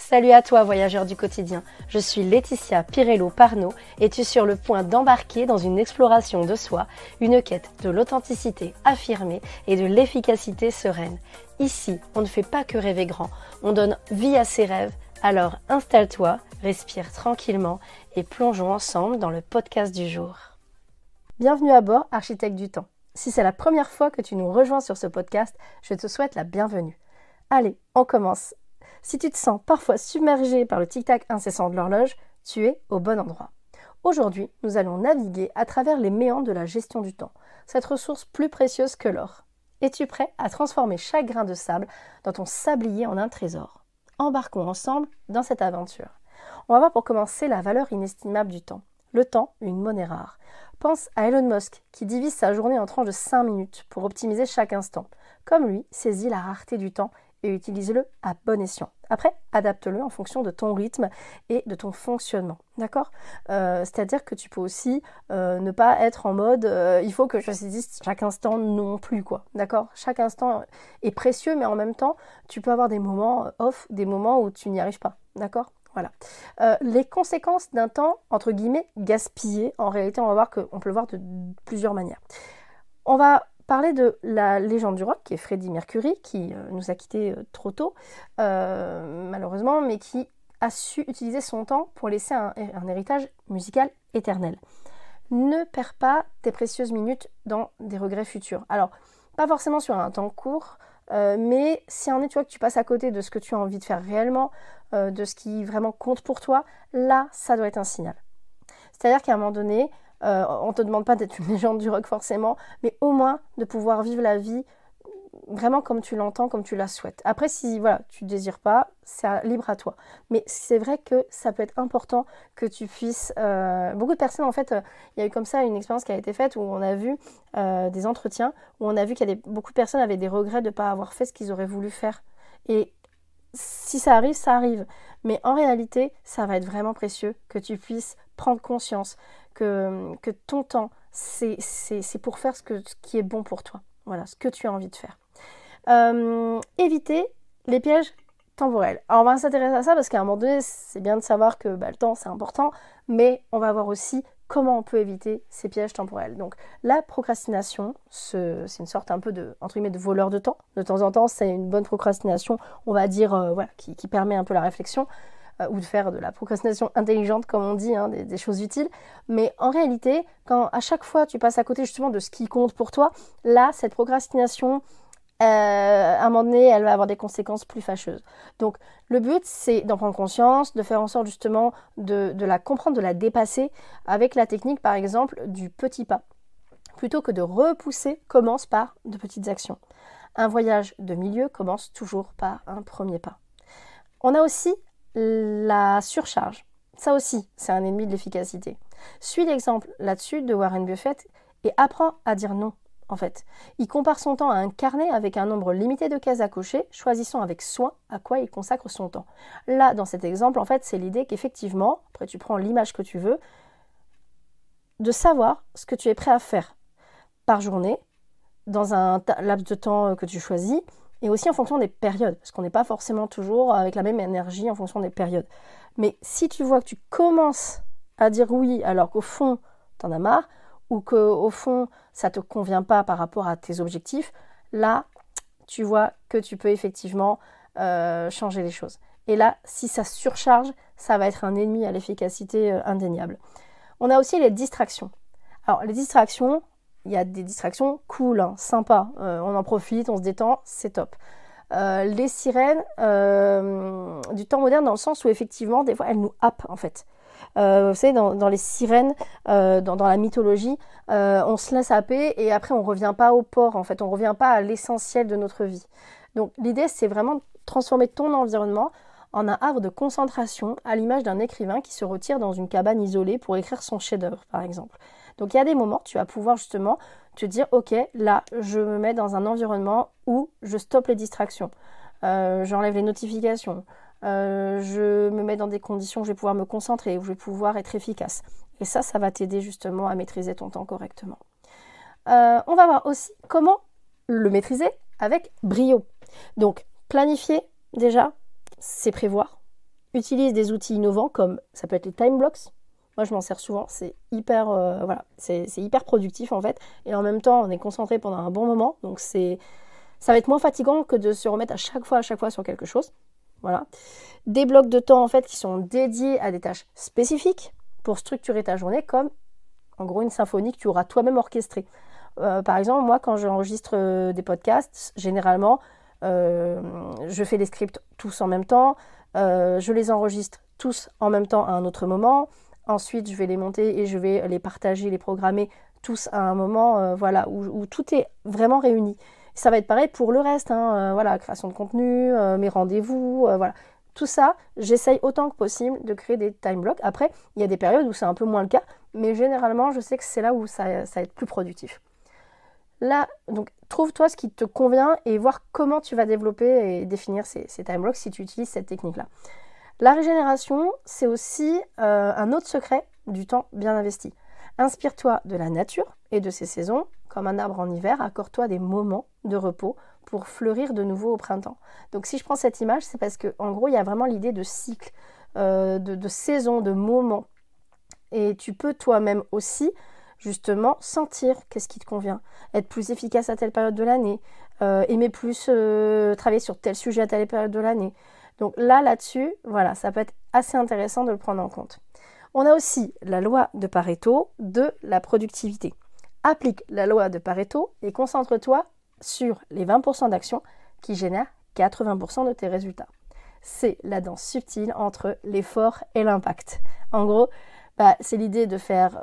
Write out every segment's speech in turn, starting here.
Salut à toi voyageur du quotidien, je suis Laetitia Pirello-Parnot et tu es sur le point d'embarquer dans une exploration de soi, une quête de l'authenticité affirmée et de l'efficacité sereine. Ici, on ne fait pas que rêver grand, on donne vie à ses rêves, alors installe-toi, respire tranquillement et plongeons ensemble dans le podcast du jour. Bienvenue à bord, architecte du temps. Si c'est la première fois que tu nous rejoins sur ce podcast, je te souhaite la bienvenue. Allez, on commence. Si tu te sens parfois submergé par le tic-tac incessant de l'horloge, tu es au bon endroit. Aujourd'hui, nous allons naviguer à travers les méandres de la gestion du temps, cette ressource plus précieuse que l'or. Es-tu prêt à transformer chaque grain de sable dans ton sablier en un trésor? Embarquons ensemble dans cette aventure. On va voir pour commencer la valeur inestimable du temps. Le temps, une monnaie rare. Pense à Elon Musk qui divise sa journée en tranches de 5 minutes pour optimiser chaque instant. Comme lui, saisis la rareté du temps et utilise-le à bon escient. Après, adapte-le en fonction de ton rythme et de ton fonctionnement. D'accord ? C'est-à-dire que tu peux aussi ne pas être en mode il faut que je saisisse chaque instant non plus, quoi. D'accord ? Chaque instant est précieux, mais en même temps, tu peux avoir des moments off, des moments où tu n'y arrives pas. D'accord ? Voilà. Les conséquences d'un temps, entre guillemets, gaspillé, en réalité, on va voir qu'on peut le voir de plusieurs manières. On va parler de la légende du rock, qui est Freddie Mercury, qui nous a quittés trop tôt, malheureusement, mais qui a su utiliser son temps pour laisser un héritage musical éternel. Ne perds pas tes précieuses minutes dans des regrets futurs. Alors, pas forcément sur un temps court, mais si en est, tu vois, que tu passes à côté de ce que tu as envie de faire réellement, de ce qui vraiment compte pour toi, là, ça doit être un signal. C'est-à-dire qu'à un moment donné, on ne te demande pas d'être une légende du rock forcément, mais au moins de pouvoir vivre la vie vraiment comme tu l'entends, comme tu la souhaites. Après, si voilà, tu ne désires pas, c'est libre à toi. Mais c'est vrai que ça peut être important que tu puisses... beaucoup de personnes, en fait, il y a eu comme ça une expérience qui a été faite où on a vu des entretiens, où on a vu beaucoup de personnes avaient des regrets de ne pas avoir fait ce qu'ils auraient voulu faire. Et si ça arrive, ça arrive. Mais en réalité, ça va être vraiment précieux que tu puisses prendre conscience que ton temps, c'est pour faire ce qui est bon pour toi. Voilà, ce que tu as envie de faire. Éviter les pièges temporels. Alors, on va s'intéresser à ça parce qu'à un moment donné, c'est bien de savoir que le temps, c'est important, mais on va voir aussi comment on peut éviter ces pièges temporels. Donc, la procrastination, c'est une sorte un peu de, entre guillemets, de voleur de temps. De temps en temps, c'est une bonne procrastination, on va dire, voilà, qui permet un peu la réflexion, ou de faire de la procrastination intelligente, comme on dit, hein, des choses utiles. Mais en réalité, quand à chaque fois tu passes à côté justement de ce qui compte pour toi, là, cette procrastination, à un moment donné, elle va avoir des conséquences plus fâcheuses. Donc, le but, c'est d'en prendre conscience, de faire en sorte justement de la comprendre, de la dépasser avec la technique, par exemple, du petit pas. Plutôt que de repousser, commence par de petites actions. Un voyage de milieu commence toujours par un premier pas. On a aussi la surcharge. Ça aussi, c'est un ennemi de l'efficacité. Suis l'exemple là-dessus de Warren Buffett et apprends à dire non, en fait. Il compare son temps à un carnet avec un nombre limité de cases à cocher, choisissant avec soin à quoi il consacre son temps. Là, dans cet exemple, en fait, c'est l'idée qu'effectivement, après tu prends l'image que tu veux, de savoir ce que tu es prêt à faire par journée, dans un laps de temps que tu choisis, et aussi en fonction des périodes, parce qu'on n'est pas forcément toujours avec la même énergie en fonction des périodes. Mais si tu vois que tu commences à dire oui alors qu'au fond, t'en as marre, ou qu'au fond, ça ne te convient pas par rapport à tes objectifs, là, tu vois que tu peux effectivement changer les choses. Et là, si ça surcharge, ça va être un ennemi à l'efficacité indéniable. On a aussi les distractions. Alors, les distractions, il y a des distractions cool, hein, sympas. On en profite, on se détend, c'est top. Les sirènes du temps moderne, dans le sens où effectivement, des fois, elles nous happent en fait. Vous savez, dans les sirènes, dans la mythologie, on se laisse happer et après, on ne revient pas au port, en fait. On ne revient pas à l'essentiel de notre vie. Donc, l'idée, c'est vraiment de transformer ton environnement en un havre de concentration, à l'image d'un écrivain qui se retire dans une cabane isolée pour écrire son chef-d'œuvre, par exemple. Donc, il y a des moments, tu vas pouvoir justement te dire, ok, là, je me mets dans un environnement où je stoppe les distractions. J'enlève les notifications. Je me mets dans des conditions où je vais pouvoir me concentrer, où je vais pouvoir être efficace. Et ça va t'aider justement à maîtriser ton temps correctement. On va voir aussi comment le maîtriser avec brio. Donc, planifier, déjà, c'est prévoir. Utilise des outils innovants comme ça peut être les time blocks. Moi, je m'en sers souvent. C'est hyper, c'est hyper productif en fait. Et en même temps, on est concentré pendant un bon moment. Donc, ça va être moins fatigant que de se remettre à chaque fois sur quelque chose. Voilà. Des blocs de temps en fait qui sont dédiés à des tâches spécifiques pour structurer ta journée, comme en gros une symphonie que tu auras toi-même orchestrée. Par exemple, moi, quand j'enregistre des podcasts, généralement, je fais les scripts tous en même temps. Je les enregistre tous en même temps à un autre moment. Ensuite, je vais les monter et je vais les partager, les programmer tous à un moment où tout est vraiment réuni. Ça va être pareil pour le reste, création de contenu, mes rendez-vous, voilà. Tout ça, j'essaye autant que possible de créer des time blocks. Après, il y a des périodes où c'est un peu moins le cas, mais généralement, je sais que c'est là où ça va être plus productif. Là, donc, trouve-toi ce qui te convient et voir comment tu vas développer et définir ces time blocks si tu utilises cette technique-là. La régénération, c'est aussi un autre secret du temps bien investi. Inspire-toi de la nature et de ses saisons. Comme un arbre en hiver, accorde-toi des moments de repos pour fleurir de nouveau au printemps. Donc si je prends cette image, c'est parce qu'en gros, il y a vraiment l'idée de cycle, de saison, de moment. Et tu peux toi-même aussi justement sentir qu'est-ce qui te convient, être plus efficace à telle période de l'année, aimer plus travailler sur tel sujet à telle période de l'année. Donc là-dessus, voilà, ça peut être assez intéressant de le prendre en compte. On a aussi la loi de Pareto de la productivité. Applique la loi de Pareto et concentre-toi sur les 20% d'actions qui génèrent 80% de tes résultats. C'est la danse subtile entre l'effort et l'impact. En gros, c'est l'idée de faire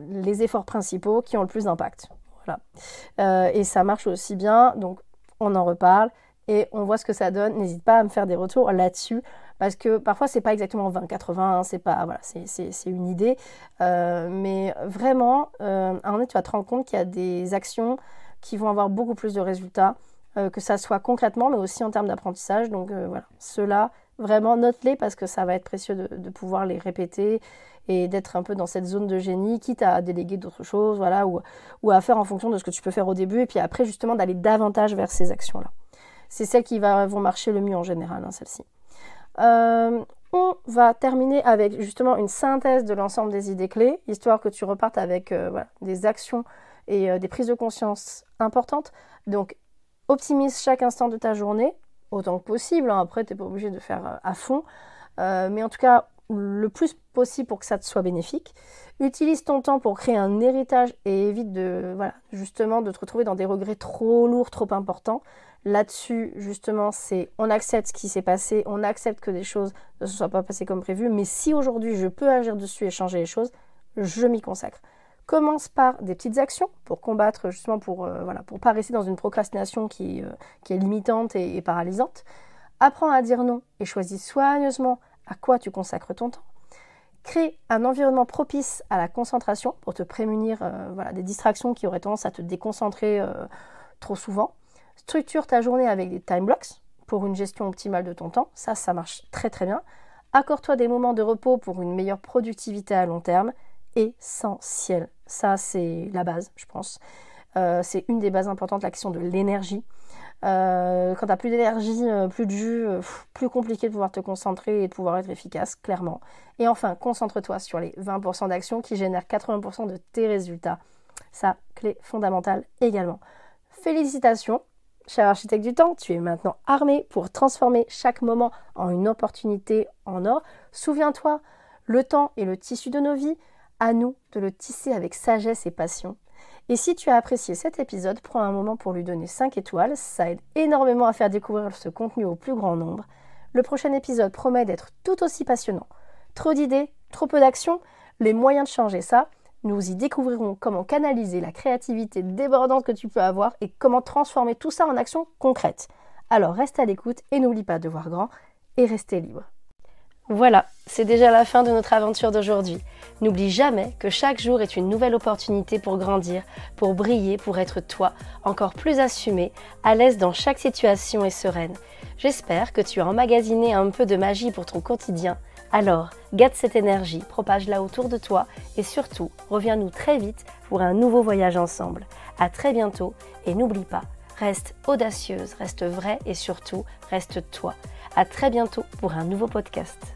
les efforts principaux qui ont le plus d'impact. Voilà. Et ça marche aussi bien, donc on en reparle et on voit ce que ça donne. N'hésite pas à me faire des retours là-dessus parce que parfois c'est pas exactement 20-80, c'est pas, voilà, c'est une idée. Mais vraiment, à un moment donné, tu vas te rendre compte qu'il y a des actions qui vont avoir beaucoup plus de résultats, que ça soit concrètement, mais aussi en termes d'apprentissage. Donc voilà, ceux-là, vraiment, note-les parce que ça va être précieux de pouvoir les répéter et d'être un peu dans cette zone de génie, quitte à déléguer d'autres choses, voilà, ou à faire en fonction de ce que tu peux faire au début, et puis après, justement, d'aller davantage vers ces actions-là. C'est celles qui vont marcher le mieux en général, celles-ci. On va terminer avec justement une synthèse de l'ensemble des idées clés, histoire que tu repartes avec des actions et des prises de conscience importantes. Donc, optimise chaque instant de ta journée, autant que possible. Après, tu n'es pas obligé de faire à fond. Mais en tout cas, le plus possible pour que ça te soit bénéfique. Utilise ton temps pour créer un héritage et évite justement de te retrouver dans des regrets trop lourds, trop importants. Là-dessus, justement, on accepte ce qui s'est passé, on accepte que des choses ne se soient pas passées comme prévu, mais si aujourd'hui je peux agir dessus et changer les choses, je m'y consacre. Commence par des petites actions pour combattre, justement, pour pas rester dans une procrastination qui est limitante et paralysante. Apprends à dire non et choisis soigneusement à quoi tu consacres ton temps. Crée un environnement propice à la concentration pour te prémunir des distractions qui auraient tendance à te déconcentrer trop souvent. Structure ta journée avec des time blocks pour une gestion optimale de ton temps. Ça marche très très bien. Accorde-toi des moments de repos pour une meilleure productivité à long terme. Essentiel. Ça, c'est la base, je pense. C'est une des bases importantes, la question de l'énergie. Quand tu n'as plus d'énergie, plus de jus, plus compliqué de pouvoir te concentrer et de pouvoir être efficace, clairement. Et enfin, concentre-toi sur les 20% d'actions qui génèrent 80% de tes résultats. Ça, clé fondamentale également. Félicitations, cher architecte du temps, tu es maintenant armé pour transformer chaque moment en une opportunité en or. Souviens-toi, le temps est le tissu de nos vies, à nous de le tisser avec sagesse et passion. Et si tu as apprécié cet épisode, prends un moment pour lui donner 5 étoiles, ça aide énormément à faire découvrir ce contenu au plus grand nombre. Le prochain épisode promet d'être tout aussi passionnant. Trop d'idées, trop peu d'actions, les moyens de changer ça. Nous y découvrirons comment canaliser la créativité débordante que tu peux avoir et comment transformer tout ça en actions concrètes. Alors reste à l'écoute et n'oublie pas de voir grand et rester libre. Voilà, c'est déjà la fin de notre aventure d'aujourd'hui. N'oublie jamais que chaque jour est une nouvelle opportunité pour grandir, pour briller, pour être toi, encore plus assumé, à l'aise dans chaque situation et sereine. J'espère que tu as emmagasiné un peu de magie pour ton quotidien. Alors, garde cette énergie, propage-la autour de toi et surtout, reviens-nous très vite pour un nouveau voyage ensemble. À très bientôt et n'oublie pas, reste audacieuse, reste vraie et surtout, reste toi. À très bientôt pour un nouveau podcast.